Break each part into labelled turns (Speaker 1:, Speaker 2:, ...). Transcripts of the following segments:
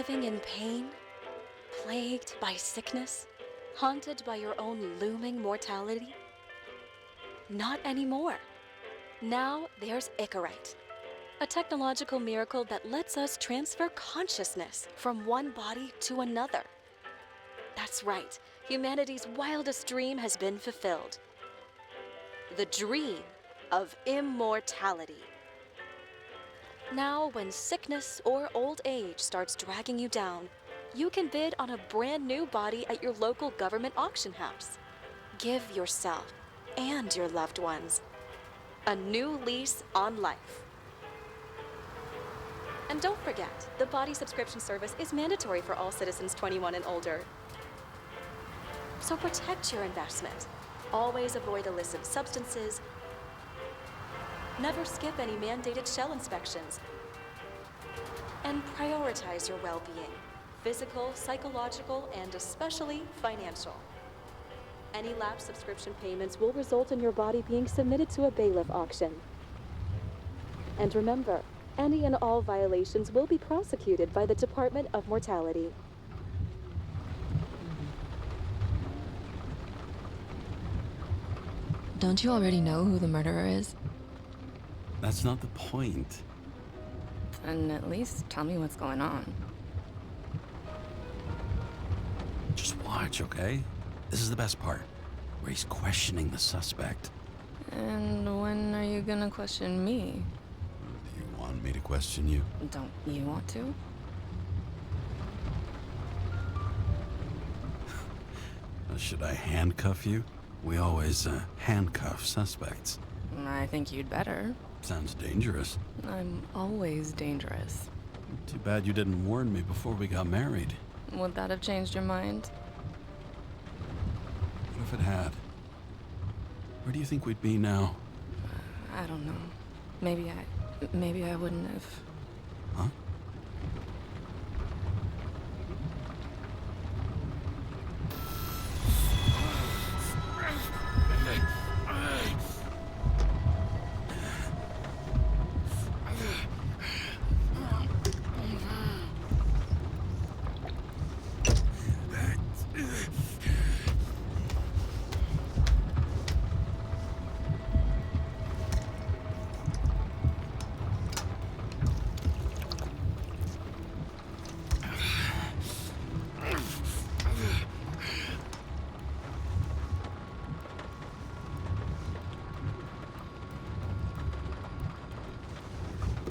Speaker 1: living in pain, plagued by sickness, haunted by your own looming mortality? Not anymore. Now there's Icarite, a technological miracle that lets us transfer consciousness from one body to another. That's right, humanity's wildest dream has been fulfilled. The dream of immortality. Now, when sickness or old age starts dragging you down, you can bid on a brand new body at your local government auction house. Give yourself and your loved ones a new lease on life. And don't forget, the body subscription service is mandatory for all citizens 21 and older. So protect your investment. Always avoid illicit substances. Never skip any mandated shell inspections. And prioritize your well-being, physical, psychological, and especially financial. Any lapsed subscription payments will result in your body being submitted to a bailiff auction. And remember, any and all violations will be prosecuted by the Department of Mortality.
Speaker 2: Don't you already know who the murderer is?
Speaker 3: That's not the point.
Speaker 2: And at least tell me what's going on.
Speaker 3: Just watch, okay? This is the best part, where he's questioning the suspect.
Speaker 2: And when are you gonna question me?
Speaker 3: Do you want me to question you?
Speaker 2: Don't you want to?
Speaker 3: Should I handcuff you? We always handcuff suspects.
Speaker 2: I think you'd better.
Speaker 3: Sounds dangerous.
Speaker 2: I'm always dangerous.
Speaker 3: Too bad you didn't warn me before we got married.
Speaker 2: Would that have changed your mind?
Speaker 3: What if it had? Where do you think we'd be now?
Speaker 2: I don't know. Maybe I wouldn't have.
Speaker 3: Huh?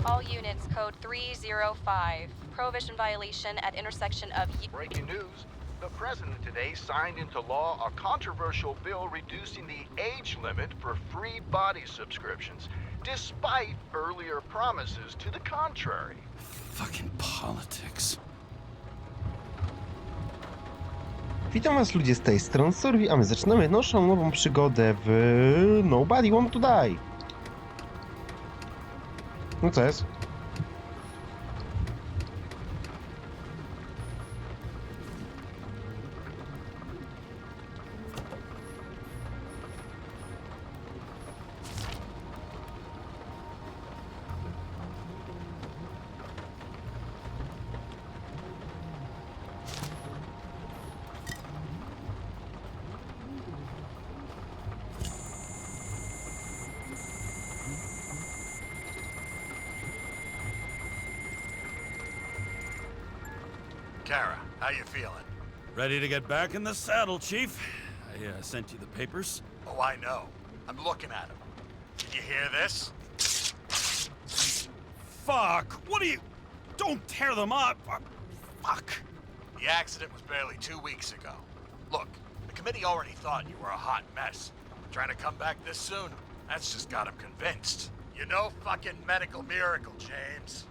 Speaker 1: All units, code 305. Prohibition violation at intersection of...
Speaker 4: Breaking news. The president today signed into law a controversial bill reducing the age limit for free body subscriptions, despite earlier promises to the contrary.
Speaker 3: Fucking politics.
Speaker 5: Witam was ludzie z tej strony Survi, a my zaczynamy naszą nową przygodę w Nobody Want to Die. No co jest?
Speaker 6: Kara, how you feeling?
Speaker 3: Ready to get back in the saddle, Chief. I sent you the papers.
Speaker 6: Oh, I know. I'm looking at them. Did you hear this?
Speaker 3: Fuck! What are you... Don't tear them up! Fuck!
Speaker 6: The accident was barely 2 weeks ago. Look, the committee already thought you were a hot mess. Trying to come back this soon? That's just got them convinced. You're no fucking medical miracle, James.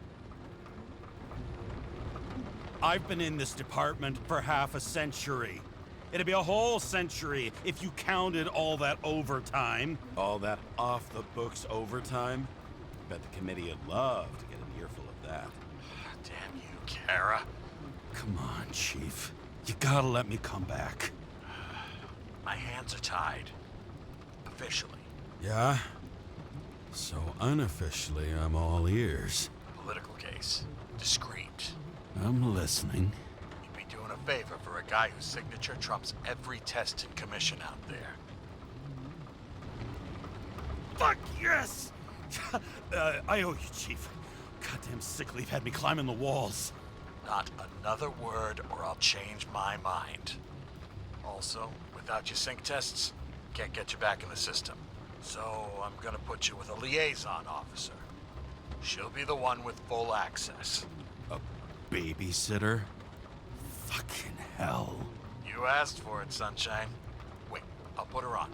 Speaker 3: I've been in this department for half a century. It'd be a whole century if you counted all that overtime. All that off-the-books overtime. Bet the committee would love to get an earful of that.
Speaker 6: Damn you, Kara.
Speaker 3: Come on, Chief. You gotta let me come back.
Speaker 6: My hands are tied. Officially.
Speaker 3: Yeah? So unofficially, I'm all ears.
Speaker 6: Political case. Discreet.
Speaker 3: I'm listening.
Speaker 6: You'd be doing a favor for a guy whose signature trumps every test and commission out there.
Speaker 3: Fuck yes! I owe you, Chief. Goddamn sick leave had me climbing the walls.
Speaker 6: Not another word or I'll change my mind. Also, without your sync tests, can't get you back in the system. So I'm gonna put you with a liaison officer. She'll be the one with full access.
Speaker 3: A babysitter? Fucking hell.
Speaker 6: You asked for it, Sunshine. Wait, I'll put her on.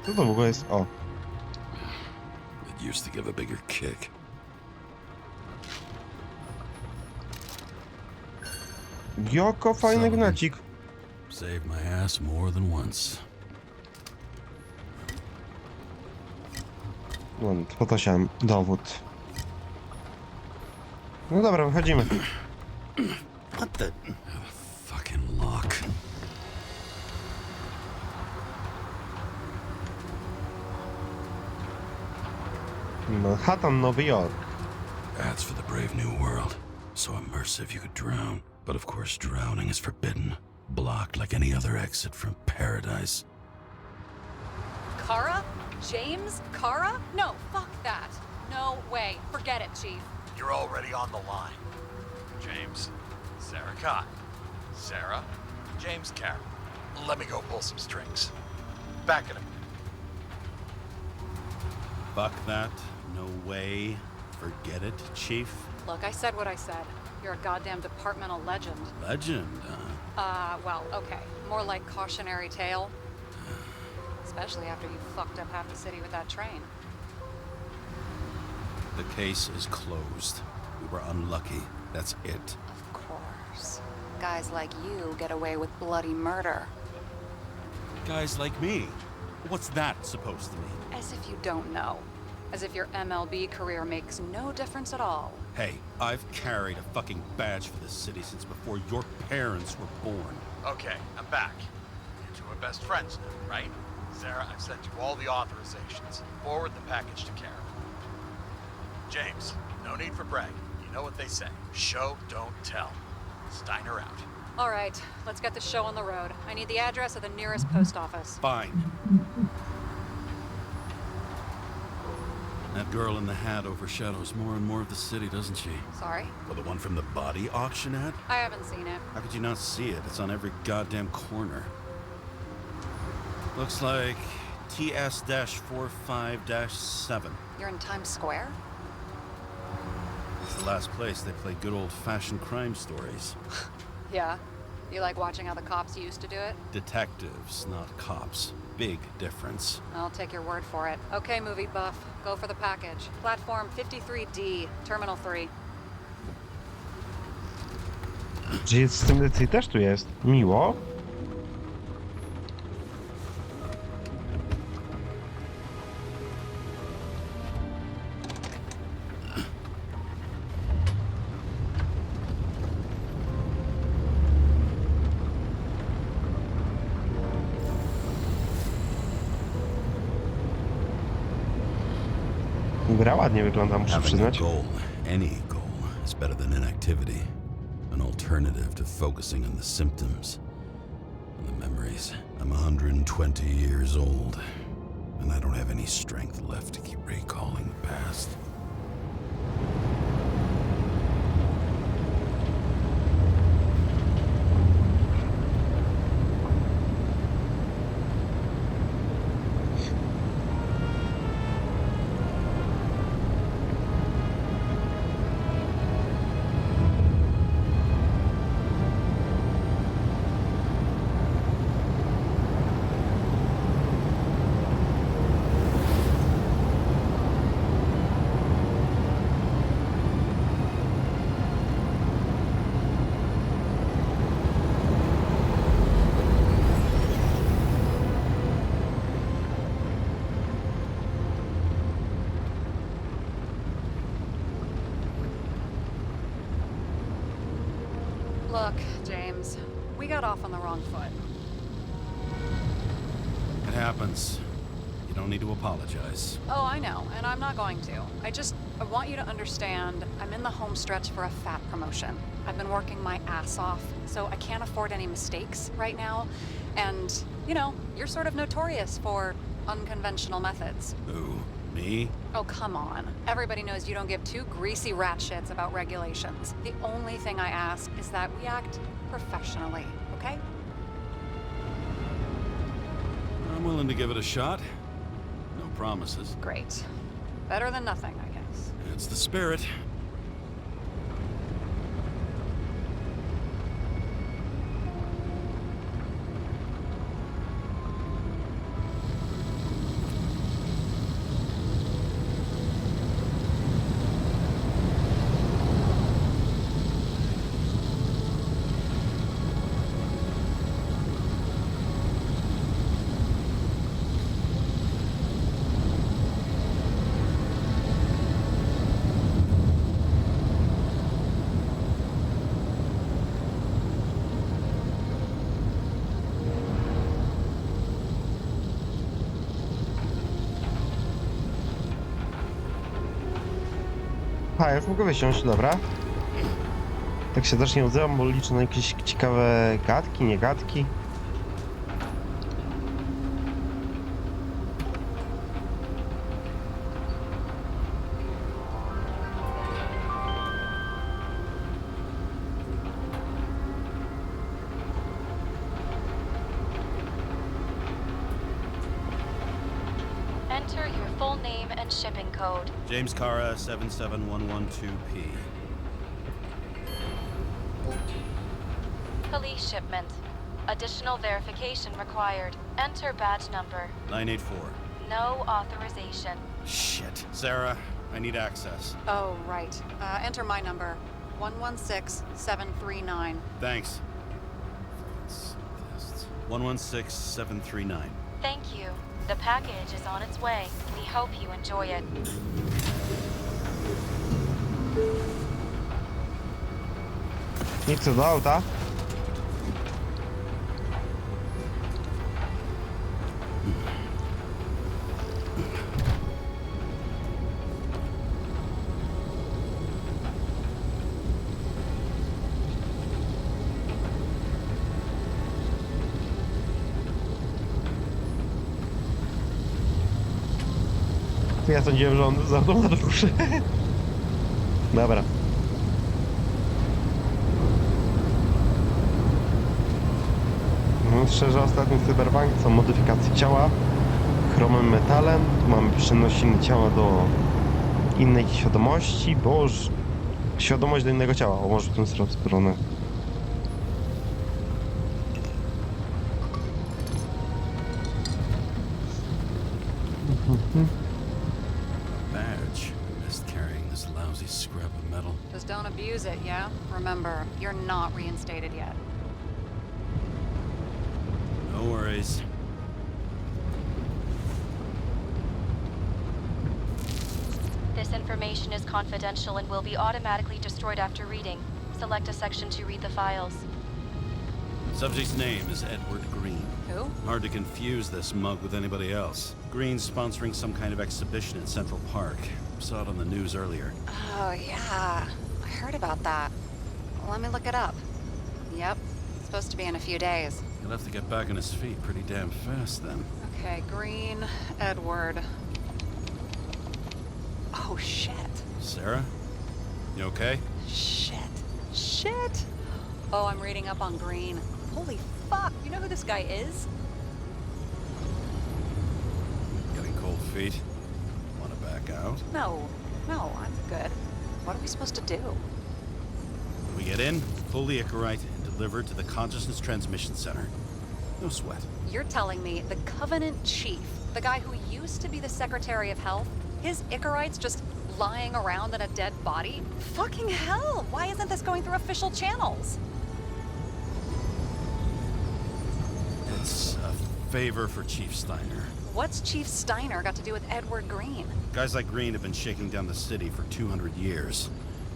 Speaker 5: Co to w ogóle jest? O.
Speaker 3: It used to give a bigger kick.
Speaker 5: Joko fajny gnacik.
Speaker 3: Saved my ass more than once.
Speaker 5: No, po to się dowód. No dobra, wychodzimy.
Speaker 3: What the fucking lock?
Speaker 5: Manhattan, Nowy Jork.
Speaker 3: That's for the brave new world. So immersive you could drown. But of course drowning is forbidden. Blocked like any other exit from paradise.
Speaker 7: Kara? James? Kara? No, fuck that. No way. Forget it, Chief.
Speaker 6: You're already on the line. James, Sarah Kai. Sarah, James Carroll. Let me go pull some strings. Back at him.
Speaker 3: Fuck that. No way. Forget it, Chief.
Speaker 7: Look, I said what I said. You're a goddamn departmental legend.
Speaker 3: Legend,
Speaker 7: Well, okay. More like cautionary tale. Especially after you fucked up half the city with that train.
Speaker 3: The case is closed. We were unlucky. That's it.
Speaker 7: Of course. Guys like you get away with bloody murder.
Speaker 3: Guys like me. What's that supposed to mean?
Speaker 7: As if you don't know. As if your MLB career makes no difference at all.
Speaker 3: Hey, I've carried a fucking badge for this city since before your parents were born.
Speaker 6: Okay, I'm back. You two are best friends now, right? Sarah, I've sent you all the authorizations. Forward the package to Kara. James, no need for bragging. You know what they say. Show, don't tell. Steiner out.
Speaker 7: All right, let's get the show on the road. I need the address of the nearest post office.
Speaker 3: Fine. That girl in the hat overshadows more and more of the city, doesn't she?
Speaker 7: Sorry?
Speaker 3: Well, the one from the body auction ad?
Speaker 7: I haven't seen it.
Speaker 3: How could you not see it? It's on every goddamn corner. Looks like TS-45-7.
Speaker 7: You're in Times Square?
Speaker 3: It's the last place they play good old-fashioned crime stories.
Speaker 7: Yeah. You like watching how the cops used to do it?
Speaker 3: Detectives, not cops. Big difference.
Speaker 7: I'll take your word for it. Okay, movie buff. Go for the package. Platform 53D, Terminal 3.
Speaker 5: Czyli z tym decy też tu jest. Miło. Gra ładnie wygląda, muszę
Speaker 3: Having a
Speaker 5: przyznać.
Speaker 3: goal, any goal, is better than inactivity. An alternative to focusing on the symptoms and the memories. I'm 120 years old, and I don't have any strength left to keep recalling the past.
Speaker 7: Look, James, we got off on the wrong foot.
Speaker 3: It happens. You don't need to apologize.
Speaker 7: Oh, I know, and I'm not going to. I want you to understand, I'm in the home stretch for a fat promotion. I've been working my ass off, so I can't afford any mistakes right now. And, you know, you're sort of notorious for unconventional methods.
Speaker 3: Who? Me?
Speaker 7: Oh, come on. Everybody knows you don't give two greasy rat shits about regulations. The only thing I ask is that we act professionally, okay?
Speaker 3: I'm willing to give it a shot. No promises.
Speaker 7: Great. Better than nothing, I guess.
Speaker 3: It's the spirit.
Speaker 5: A, już mogę wysiąść, dobra. Tak się też nie odzywam, bo liczę na jakieś ciekawe gadki, nie gadki.
Speaker 1: Enter your full name and shipping code.
Speaker 3: James Cara, 77112P.
Speaker 1: Police shipment. Additional verification required. Enter badge number.
Speaker 3: 984.
Speaker 1: No authorization.
Speaker 3: Shit. Sarah, I need access.
Speaker 7: Oh, right. Enter my number. 116739.
Speaker 3: Thanks. 116739.
Speaker 1: Thank you. The package is on its way. We hope you enjoy it.
Speaker 5: Nie chcę do auta. Ja sądziłem, że on za mną ruszy. Dobra. Szczerze, ostatni cyberpunk są modyfikacje ciała chromem metalem. Tu mamy przenosiny ciała do innej świadomości. Boże, świadomość do innego ciała. O, może w tą stronę.
Speaker 3: Badge. Missed carrying this lousy scrap of metal.
Speaker 7: Just don't abuse it, yeah? Remember, you're not reinstated yet.
Speaker 3: No worries.
Speaker 1: This information is confidential and will be automatically destroyed after reading. Select a section to read the files.
Speaker 3: Subject's name is Edward Green.
Speaker 7: Who?
Speaker 3: Hard to confuse this mug with anybody else. Green's sponsoring some kind of exhibition in Central Park. Saw it on the news earlier.
Speaker 7: Oh, yeah. I heard about that. Let me look it up. Yep. It's supposed to be in a few days.
Speaker 3: He'll have to get back on his feet pretty damn fast then.
Speaker 7: Okay, Green, Edward. Oh, shit.
Speaker 3: Sarah? You okay?
Speaker 7: Shit. Shit. Oh, I'm reading up on Green. Holy fuck, you know who this guy is?
Speaker 3: Getting cold feet? Wanna back out?
Speaker 7: No, I'm good. What are we supposed to do?
Speaker 3: We get in, pull the Icarite, and deliver to the Consciousness Transmission Center. No sweat.
Speaker 7: You're telling me the Covenant Chief, the guy who used to be the Secretary of Health, his Icarite's just lying around in a dead body? Fucking hell! Why isn't this going through official channels?
Speaker 3: It's a favor for Chief Steiner.
Speaker 7: What's Chief Steiner got to do with Edward Green?
Speaker 3: Guys like Green have been shaking down the city for 200 years.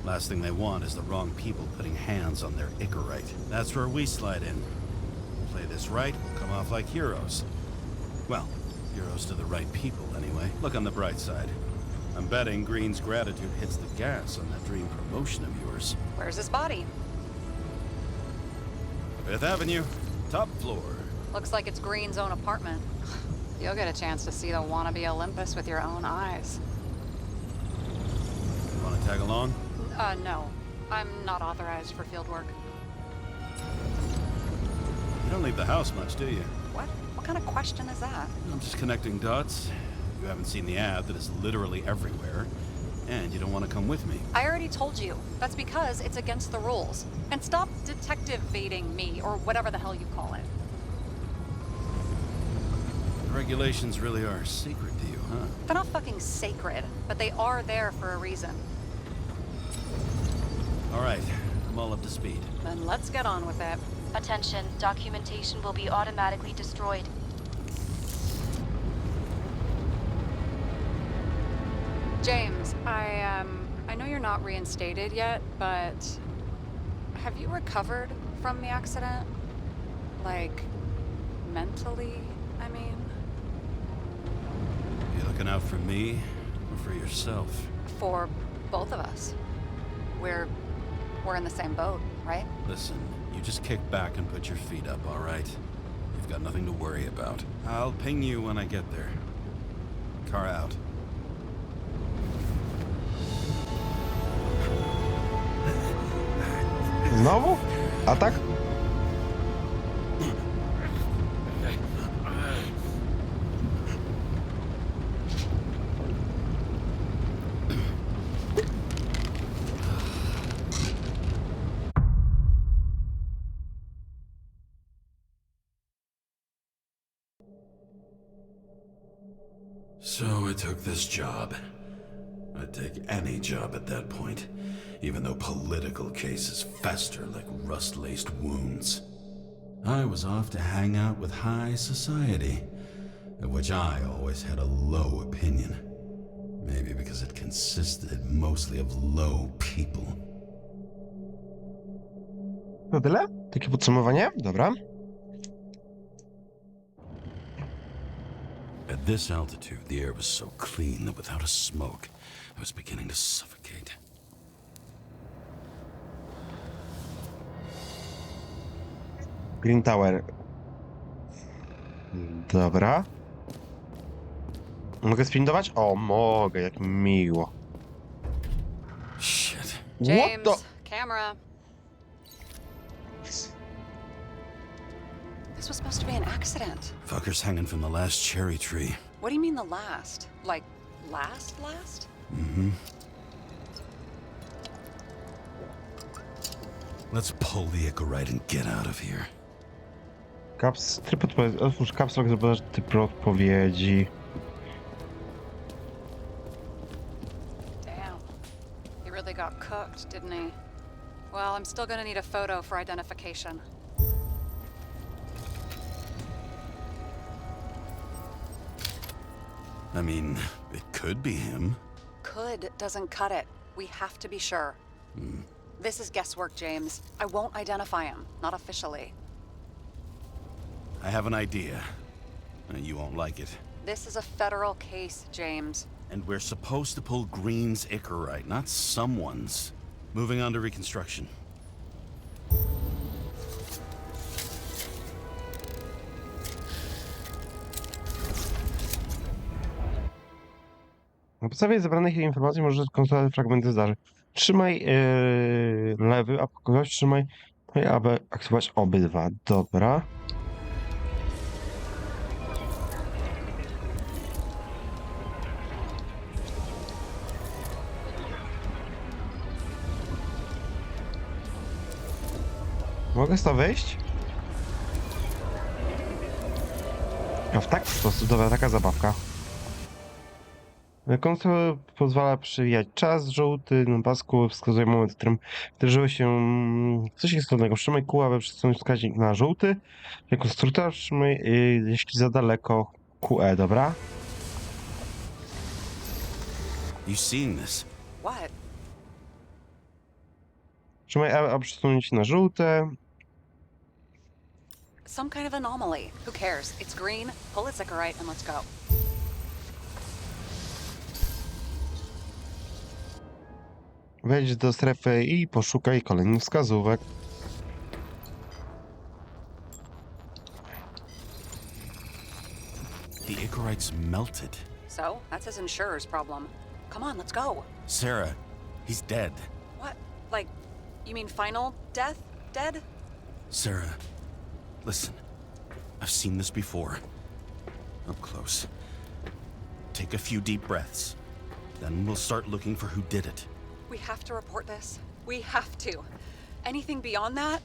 Speaker 3: Last thing they want is the wrong people putting hands on their Icarite. That's where we slide in. Play this right, we'll come off like heroes. Well, Heroes to the right people, anyway. Look on the bright side. I'm betting Green's gratitude hits the gas on that dream promotion of yours.
Speaker 7: Where's his body?
Speaker 3: Fifth Avenue, top floor.
Speaker 7: Looks like it's Green's own apartment. You'll get a chance to see the wannabe Olympus with your own eyes.
Speaker 3: Want to tag along?
Speaker 7: No. I'm not authorized for field work.
Speaker 3: You don't leave the house much, do you?
Speaker 7: What? What kind of question is that?
Speaker 3: I'm just connecting dots. You haven't seen the ad that is literally everywhere, and you don't want to come with me.
Speaker 7: I already told you. That's because it's against the rules. And stop detective-vating me, or whatever the hell you call it.
Speaker 3: The regulations really are secret to you, huh?
Speaker 7: They're not fucking sacred, but they are there for a reason.
Speaker 3: All right, I'm all up to speed.
Speaker 7: Then let's get on with it.
Speaker 1: Attention, documentation will be automatically destroyed.
Speaker 7: James, I know you're not reinstated yet, but have you recovered from the accident? Like, mentally, I mean?
Speaker 3: You looking out for me or for yourself?
Speaker 7: For both of us. We're in the same boat, right?
Speaker 3: Listen, you just kick back and put your feet up, all right? You've got nothing to worry about. I'll ping you when I get there. Car out.
Speaker 5: Znowu? Atak?
Speaker 3: So I took this job. I'd take any job at that point, even though political cases fester like rust-laced wounds. I was off to hang out with high society, of which I always had a low opinion. Maybe because it consisted mostly of low people.
Speaker 5: To tyle? Takie podsumowanie? Dobra.
Speaker 3: At this altitude, the air was so clean that without a smoke, I was beginning to suffocate.
Speaker 5: Green Tower. Dobra. Mogę sprintować? O, mogę, jak miło.
Speaker 3: Shit.
Speaker 5: What
Speaker 7: James,
Speaker 5: the?
Speaker 7: camera. This was supposed to be an accident.
Speaker 3: Fuckers hanging from the last cherry tree.
Speaker 7: What do you mean the last? Like, last?
Speaker 3: Mm-hmm. Let's pull the Icarite and get out of here.
Speaker 5: Tryb odpowiedzi. Otwórz kapsułę, zobacz tryb odpowiedzi.
Speaker 7: Damn. He really got cooked, didn't he? Well, I'm still gonna need a photo for identification.
Speaker 3: I mean, it could be him.
Speaker 7: Could doesn't cut it. We have to be sure. This is guesswork, James. I won't identify him. Not officially.
Speaker 3: I have an idea. You won't like it.
Speaker 7: This is a federal case, James.
Speaker 3: And we're supposed to pull Green's Icarite, not someone's. Moving on to reconstruction.
Speaker 5: Na podstawie zebranych informacji możesz skonstruować fragmenty zdarzeń. Trzymaj lewy, a kogoś trzymaj, aby aktywować obydwa. Dobra. Mogę stąd wyjść? A w taki sposób, dobra, taka zabawka. Konsol pozwala przewijać czas. Żółty na pasku wskazuje moment, w którym wydarzyło się coś istotnego. Trzymaj kół, aby przesunąć wskaźnik na żółty. Jak konstruktor trzymaj, jeśli za daleko QE, dobra?
Speaker 3: You seen this?
Speaker 7: What?
Speaker 5: Trzymaj, aby przesunąć na żółte.
Speaker 7: some kind of anomaly. Who cares? It's green, pull its Icarite, and let's go.
Speaker 5: Wejdź do strefy i poszukaj kolejnych wskazówek.
Speaker 3: The Icarite's melted.
Speaker 7: So, that's his insurer's problem. Come on, let's go.
Speaker 3: Sarah, he's dead.
Speaker 7: What? Like, you mean final death? Dead?
Speaker 3: Sarah, listen. I've seen this before. Up close. Take a few deep breaths. Then we'll start looking for who did it.
Speaker 7: We have to report this. We have to. Anything beyond that,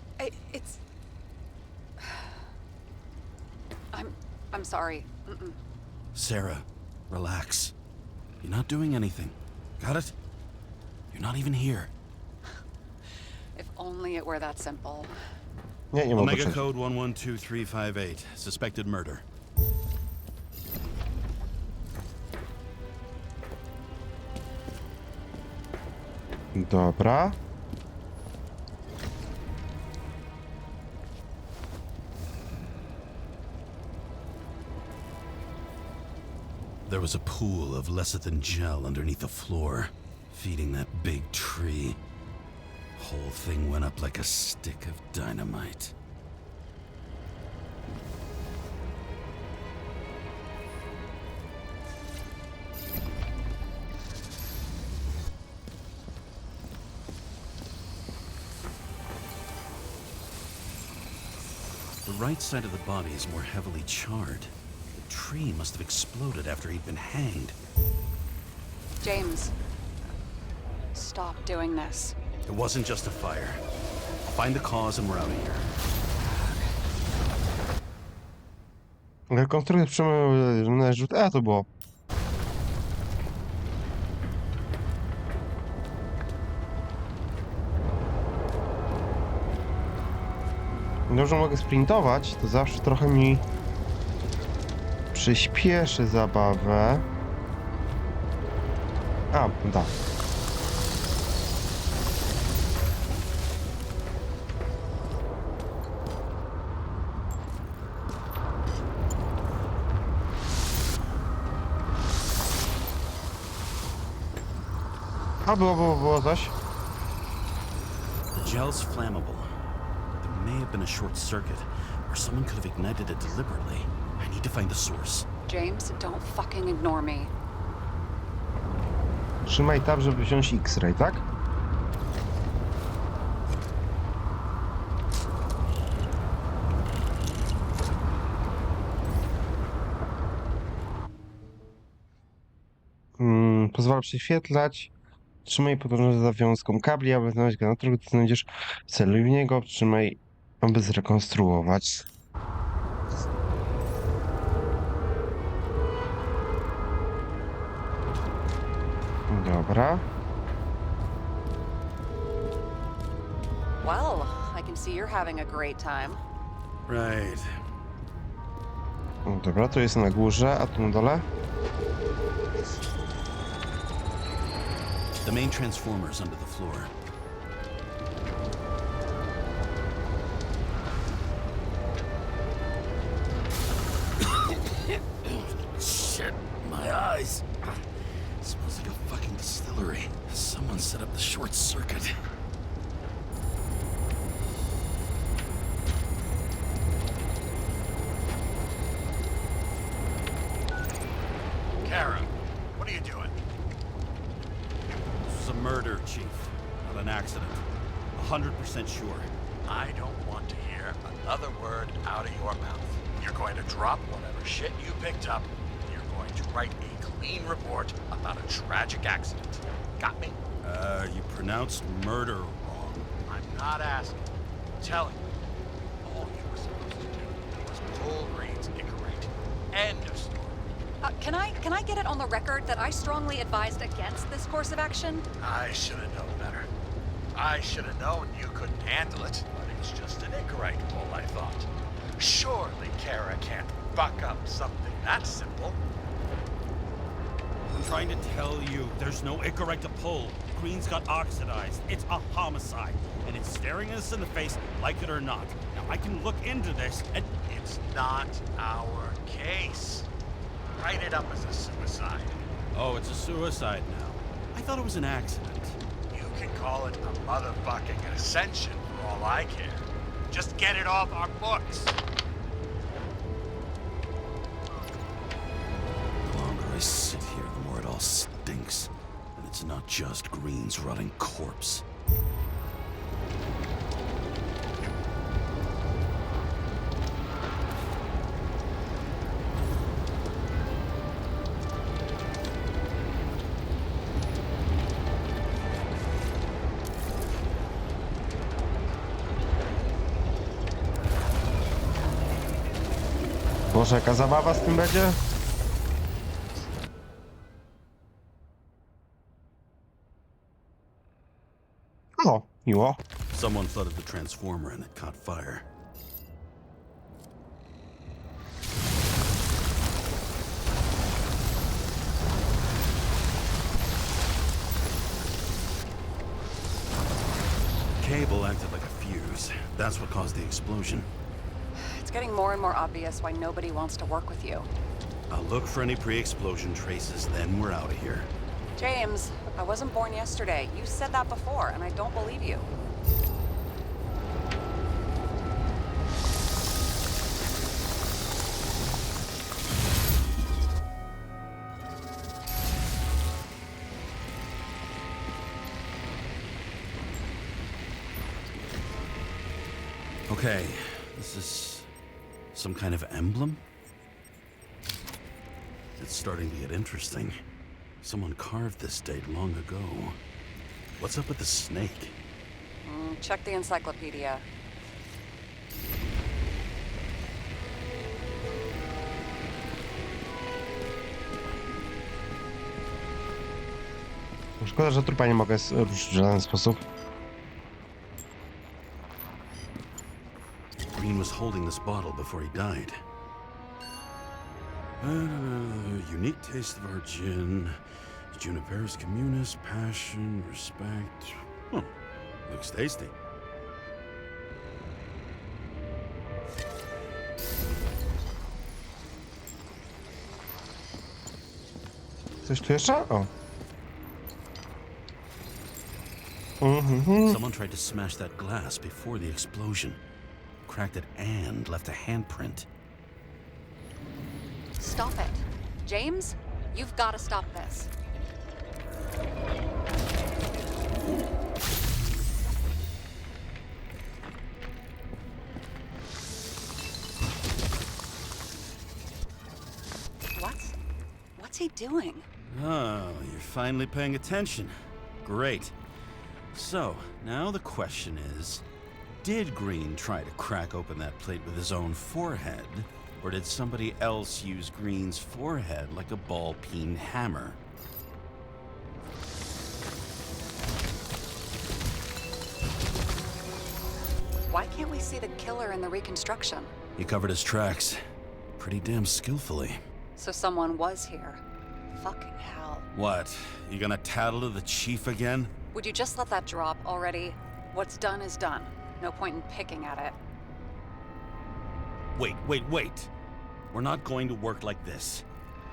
Speaker 7: it's... I'm sorry. Mm-mm.
Speaker 3: Sarah, relax. You're not doing anything. Got it? You're not even here.
Speaker 7: If only it were that simple.
Speaker 5: Nie mogę
Speaker 3: Omega
Speaker 5: przejść.
Speaker 3: code 112358. Suspected murder.
Speaker 5: Dobra.
Speaker 3: There was a pool of lecithin gel underneath the floor, feeding that big tree. Whole thing went up like a stick of dynamite. The right side of the body is more heavily charred. The tree must have exploded after he'd been hanged.
Speaker 7: James, stop doing this.
Speaker 3: It wasn't just a fire. Find the cause and we're out of here.
Speaker 5: Rekonstrukcja przyjmuje rzut. To było. Dobrze, mogę sprintować, to zawsze trochę mi przyspieszy zabawę. Da. Było coś.
Speaker 3: The gel's flammable. There may have been a short circuit, or someone could have ignited it deliberately. I need to find the source.
Speaker 7: James, don't fucking ignore me.
Speaker 5: Trzymaj tab, żeby wziąć X-ray, tak? Pozwala prześwietlać. Trzymaj podążać za wiązką kabli, aby znaleźć generator, gdy znajdziesz cel w niego. Trzymaj, aby zrekonstruować. Dobra.
Speaker 7: Well, I can see you're having a great time.
Speaker 3: Right.
Speaker 5: Dobra, to jest na górze, a tu na dole?
Speaker 3: The main transformer's under the floor. Shit, my eyes. Smells like a fucking distillery. Someone set up the short circuit.
Speaker 6: Kara, what are you doing?
Speaker 3: This was a murder, Chief. Not an accident. 100% sure.
Speaker 6: I don't want to hear another word out of your mouth. You're going to drop whatever shit you picked up. You're going to write a clean report about a tragic accident. Got me?
Speaker 3: You pronounced murder wrong.
Speaker 6: I'm not asking. I'm telling you. All you were supposed to do was pull Green's Icarite. End of story.
Speaker 7: Can I get it on the record that I strongly advised against this course of action?
Speaker 6: I should have known better. I should have known you couldn't handle it, but it's just an Icarite pull, I thought. Surely Kara can't buck up something that simple.
Speaker 3: trying to tell you, there's no Icarite to pull. Green's got oxidized. It's a homicide, and it's staring us in the face, like it or not. Now, I can look into this, and
Speaker 6: It's not our case. Write it up as a suicide.
Speaker 3: oh, it's a suicide now. I thought it was an accident.
Speaker 6: You can call it a motherfucking ascension for all I care. Just get it off our books.
Speaker 3: The longer I sit here, the more it all stinks. And it's not just Green's rotting corpse.
Speaker 5: Boże, jaka zabawa z tym będzie? O, miło.
Speaker 3: Someone flooded the transformer and it caught fire. Cable acted like a fuse. That's what caused the explosion.
Speaker 7: It's getting more and more obvious why nobody wants to work with you.
Speaker 3: I'll look for any pre-explosion traces, then we're out of here.
Speaker 7: James, I wasn't born yesterday. You said that before, and I don't believe you.
Speaker 3: Okay, this is some kind of emblem? It's starting to get interesting. Someone carved this date long ago. What's up with the snake?
Speaker 7: Check the encyclopedia.
Speaker 5: Szkoda, że trupa nie mogę ruszyć w żaden sposób.
Speaker 3: Green was holding this bottle before he died. Unique taste of our gin. Juniperus communis, passion, respect. Huh. Looks tasty.
Speaker 5: Coś tu jeszcze? O.
Speaker 3: Someone tried to smash that glass before the explosion. Cracked it and left a handprint.
Speaker 7: Stop it. James, you've got to stop this. What's he doing?
Speaker 3: Oh, you're finally paying attention. Great. So, now the question is, did Green try to crack open that plate with his own forehead? Or did somebody else use Green's forehead like a ball-peen hammer?
Speaker 7: Why can't we see the killer in the reconstruction?
Speaker 3: He covered his tracks pretty damn skillfully.
Speaker 7: So someone was here. Fucking hell.
Speaker 3: What? You gonna tattle to the chief again?
Speaker 7: Would you just let that drop already? What's done is done. No point in picking at it.
Speaker 3: Wait. We're not going to work like this.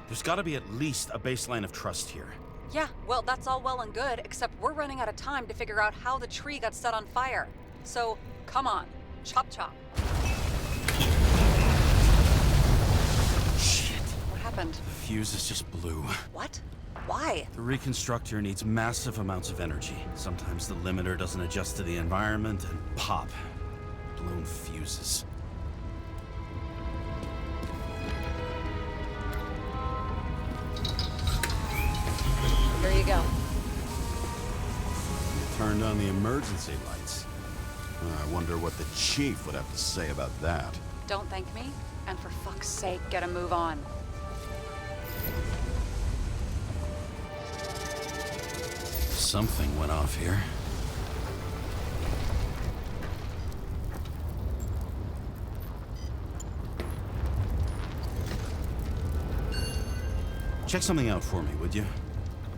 Speaker 3: There's gotta be at least a baseline of trust here.
Speaker 7: Yeah, well, that's all well and good, except we're running out of time to figure out how the tree got set on fire. So, come on. Chop chop.
Speaker 3: Shit.
Speaker 7: What happened?
Speaker 3: The fuses just blew.
Speaker 7: What? Why?
Speaker 3: The reconstructor needs massive amounts of energy. Sometimes the limiter doesn't adjust to the environment and pop. Blown fuses.
Speaker 7: Here you go.
Speaker 3: Turned on the emergency lights. I wonder what the chief would have to say about that.
Speaker 7: Don't thank me, and for fuck's sake, get a move on.
Speaker 3: Something went off here. Check something out for me, would you?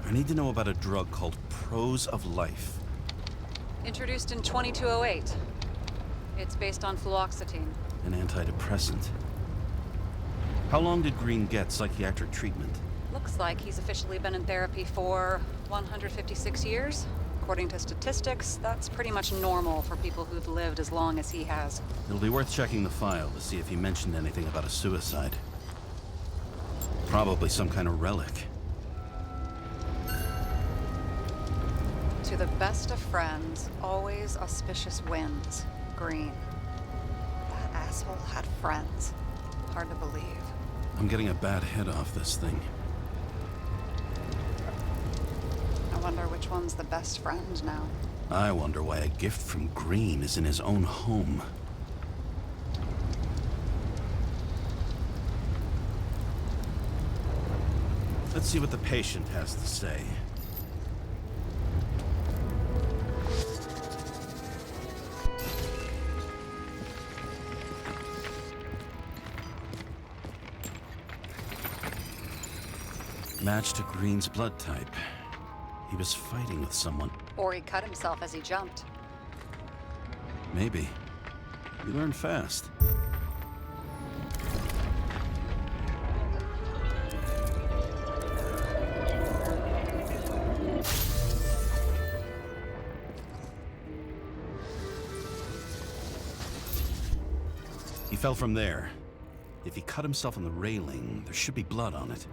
Speaker 3: I need to know about a drug called Prose of Life.
Speaker 7: Introduced in 2208. It's based on fluoxetine.
Speaker 3: An antidepressant. How long did Green get psychiatric treatment?
Speaker 7: Looks like he's officially been in therapy for 156 years. According to statistics, that's pretty much normal for people who've lived as long as he has.
Speaker 3: It'll be worth checking the file to see if he mentioned anything about a suicide. Probably some kind of relic.
Speaker 7: To the best of friends, always auspicious winds. Green. That asshole had friends. Hard to believe.
Speaker 3: I'm getting a bad hit off this thing.
Speaker 7: I wonder which one's the best friend now.
Speaker 3: I wonder why a gift from Green is in his own home. Let's see what the patient has to say. Match to Green's blood type. He was fighting with someone.
Speaker 7: Or he cut himself as he jumped.
Speaker 3: Maybe. You learn fast. He fell from there. If he cut himself on the railing, there should be blood on it.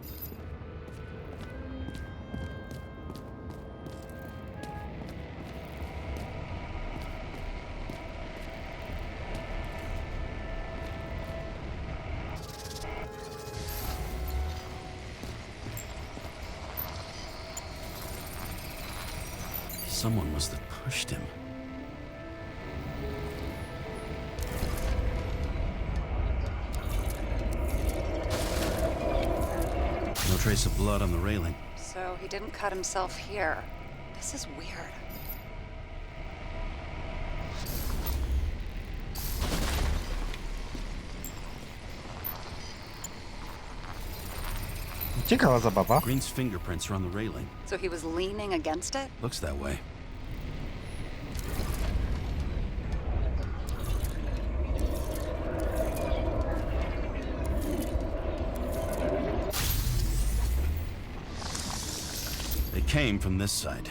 Speaker 3: Someone must have pushed him. No trace of blood on the railing.
Speaker 7: So he didn't cut himself here. This is weird.
Speaker 5: Ciekawa zabawa.
Speaker 3: Green's fingerprints are on the railing.
Speaker 7: So he was leaning against it?
Speaker 3: Looks that way. They came from this side.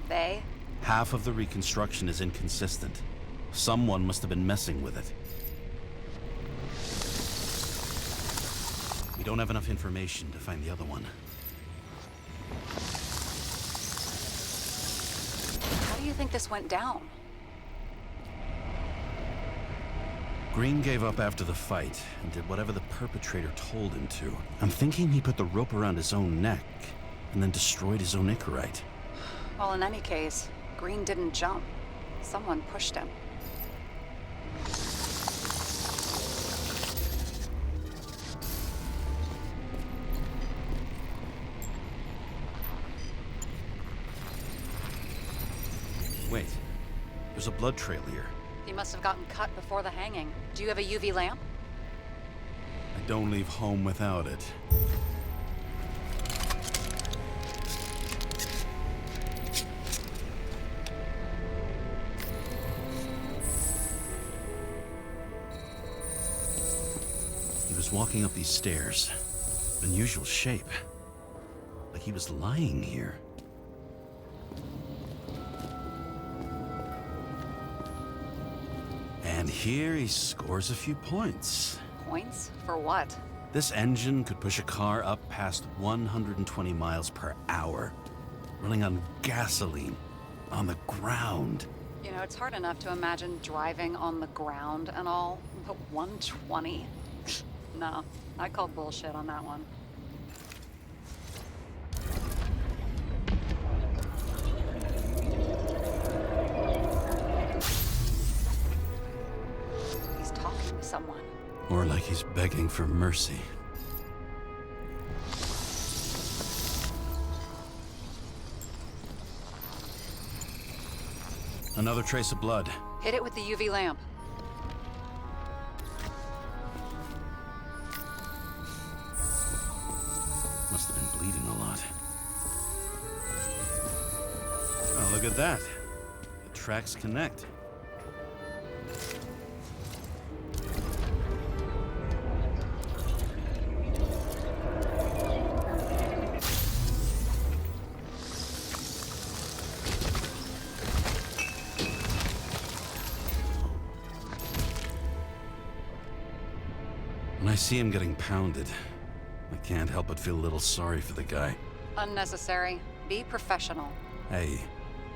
Speaker 7: They?
Speaker 3: Half of the reconstruction is inconsistent. Someone must have been messing with it. We don't have enough information to find the other one.
Speaker 7: How do you think this went down?
Speaker 3: Green gave up after the fight and did whatever the perpetrator told him to. I'm thinking he put the rope around his own neck and then destroyed his own Icarite.
Speaker 7: Well, in any case, Green didn't jump. Someone pushed him.
Speaker 3: Wait, there's a blood trail here.
Speaker 7: He must have gotten cut before the hanging. Do you have a UV lamp?
Speaker 3: I don't leave home without it. He was walking up these stairs. Unusual shape. Like he was lying here. And here he scores a few points.
Speaker 7: Points? For what?
Speaker 3: This engine could push a car up past 120 miles per hour, running on gasoline, on the ground.
Speaker 7: You know, it's hard enough to imagine driving on the ground and all, but 120? No, I call bullshit on that one. He's talking to someone.
Speaker 3: Or like he's begging for mercy. Another trace of blood.
Speaker 7: Hit it with the UV lamp.
Speaker 3: Must have been bleeding a lot. Look at that. The tracks connect. When I see him getting pounded, I can't help but feel a little sorry for the guy.
Speaker 7: Unnecessary. Be professional.
Speaker 3: Hey,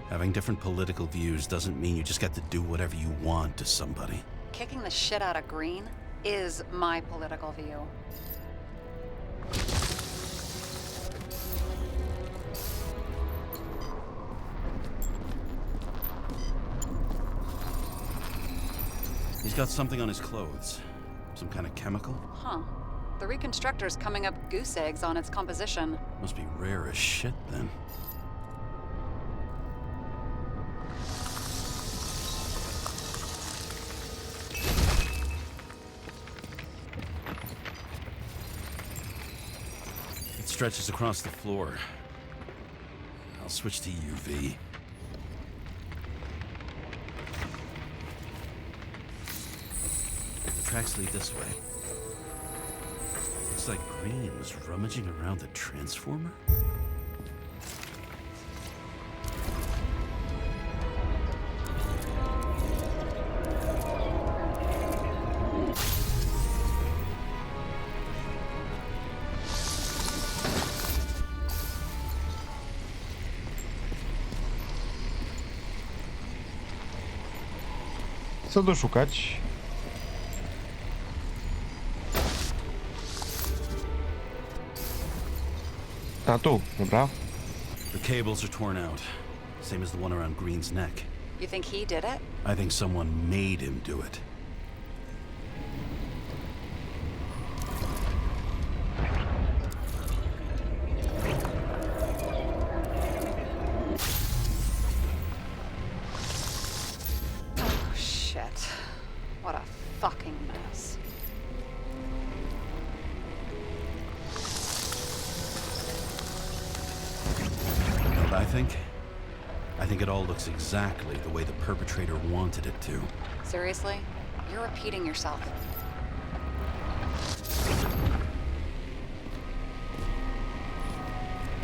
Speaker 3: having different political views doesn't mean you just get to do whatever you want to somebody.
Speaker 7: Kicking the shit out of Green is my political view.
Speaker 3: He's got something on his clothes. Some kind of chemical?
Speaker 7: Huh. The reconstructor's coming up goose eggs on its composition.
Speaker 3: Must be rare as shit, then. It stretches across the floor. I'll switch to UV. The tracks lead this way. Looks like Green was rummaging around the transformer.
Speaker 5: Co doszukać? A tu, dobra.
Speaker 3: The cables are torn out, same as the one around Green's neck.
Speaker 7: You think he did it?
Speaker 3: I think someone made him do it.
Speaker 7: Oh, shit. What a fucking mess.
Speaker 3: You know what I think? I think it all looks exactly the way the perpetrator wanted it to.
Speaker 7: Seriously? You're repeating yourself.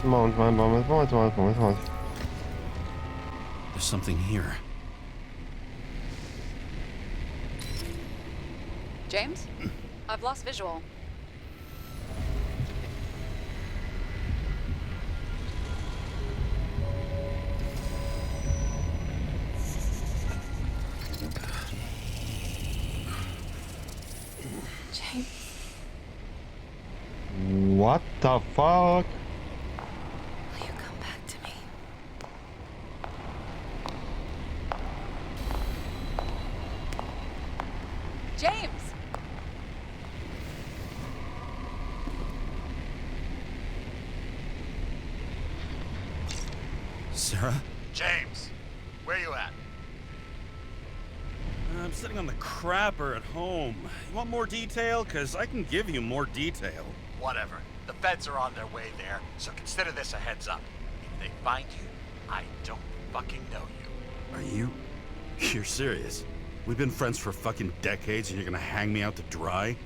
Speaker 5: Moment.
Speaker 3: There's something here.
Speaker 7: James? I've lost visual.
Speaker 2: James.
Speaker 5: What the fuck?
Speaker 2: Will you come back to me?
Speaker 7: James!
Speaker 3: Sarah?
Speaker 6: James, where you at?
Speaker 3: I'm sitting on the crapper at home. You want more detail? Because I can give you more detail.
Speaker 6: Whatever. The feds are on their way there, so consider this a heads up. If they find you, I don't fucking know you.
Speaker 3: Are you? You're serious? We've been friends for fucking decades and you're gonna hang me out to dry?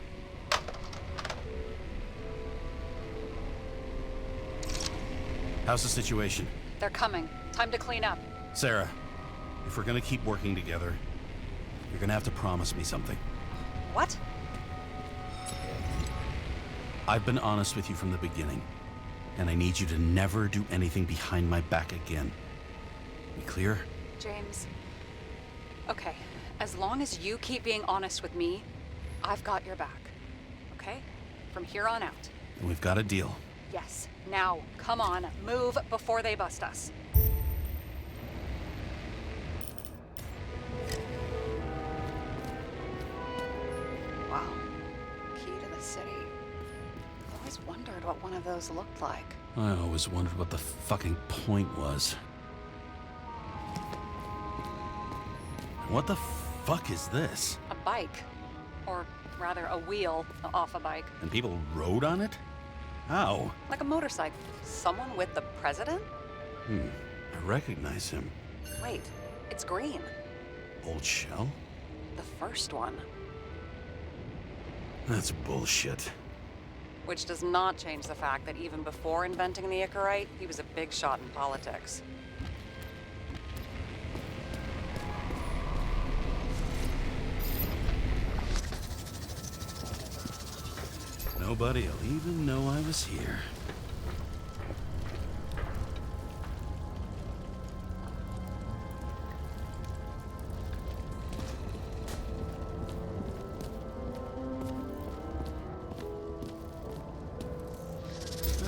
Speaker 3: How's the situation?
Speaker 7: They're coming. Time to clean up.
Speaker 3: Sarah, if we're gonna keep working together, you're gonna have to promise me something.
Speaker 7: What?
Speaker 3: I've been honest with you from the beginning, and I need you to never do anything behind my back again. We clear?
Speaker 7: James. Okay, as long as you keep being honest with me, I've got your back. Okay? From here on out.
Speaker 3: And we've got a deal.
Speaker 7: Yes. Now, come on, move before they bust us. Wow. Key to the city. I've always wondered what one of those looked like.
Speaker 3: I always wondered what the fucking point was. What the fuck is this?
Speaker 7: A bike. Or rather, a wheel off a bike.
Speaker 3: And people rode on it? How?
Speaker 7: Like a motorcycle. Someone with the president?
Speaker 3: I recognize him.
Speaker 7: Wait, it's green.
Speaker 3: Old shell?
Speaker 7: The first one.
Speaker 3: That's bullshit.
Speaker 7: Which does not change the fact that even before inventing the Icarite, he was a big shot in politics.
Speaker 3: Nobody'll even know I was here.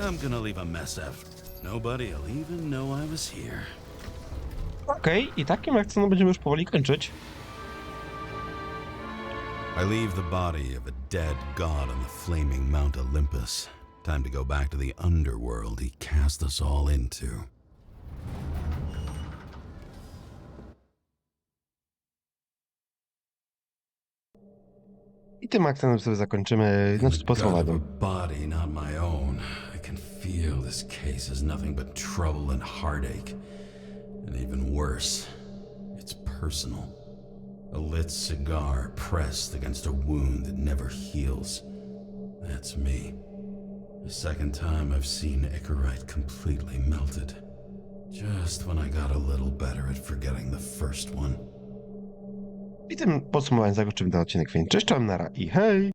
Speaker 3: I'm gonna leave a mess after. Nobody'll even know I was here.
Speaker 5: Okej, i takim akcentem będziemy już powoli kończyć.
Speaker 3: I leave the body of a dead god on the flaming Mount Olympus. Time to go back to the underworld he cast us all into.
Speaker 5: I tym akcentem sobie zakończymy, znaczy
Speaker 3: The god of a
Speaker 5: podsumowaniem.
Speaker 3: body not my own. I can feel this case is nothing but trouble and heartache. And even worse, it's personal. A lit cigar pressed against a wound that never heals. That's me. The second time I've seen Icarite completely melted. Just when I got a little better at forgetting the first one.
Speaker 5: I tym podsumowaniem zakończymy ten odcinek, więc cześć, czołem, nara i hej!